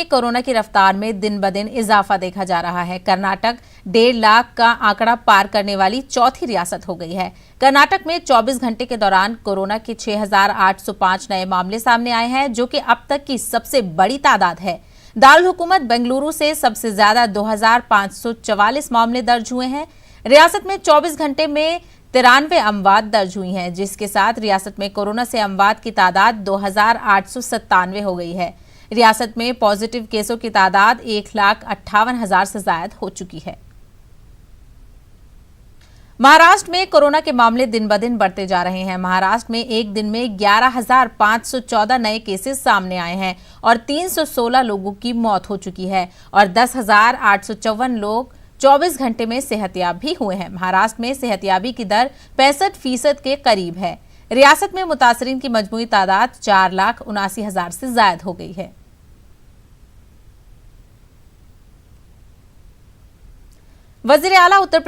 Corona की रफ्तार में दिन ब दिन इजाफा देखा जा रहा है। कर्नाटक 1.5 लाख का आंकड़ा पार करने वाली चौथी रियासत हो गई है। कर्नाटक में 24 घंटे के दौरान कोरोना के 6,805 नए मामले सामने आए हैं, जो कि अब तक की सबसे बड़ी तादाद है। दारुल हुकूमत बेंगलुरु से सबसे ज्यादा 2,544 मामले दर्ज हुए हैं। रियासत में 24 घंटे में 93 अमवात दर्ज हुई हैं, जिसके साथ रियासत में कोरोना से अमवात की तादाद 2,897 हो गई है। रियासत में पॉजिटिव केसों की तादाद 1,58,000 से ज्यादा हो चुकी है। महाराष्ट्र में कोरोना के मामले दिन ब दिन बढ़ते जा रहे हैं। महाराष्ट्र में एक दिन में 11,514 नए केसेस सामने आए हैं और 316 लोगों की मौत हो चुकी है और 10,854 लोग 24 घंटे में सेहतयाब भी हुए हैं। महाराष्ट्र में सेहतयाबी की दर 65% के करीब है। रियासत में मुतासरीन की मजमूई तादाद 4,79,000 से ज्यादा हो गई है। वजीर आला उत्तर प्रदेश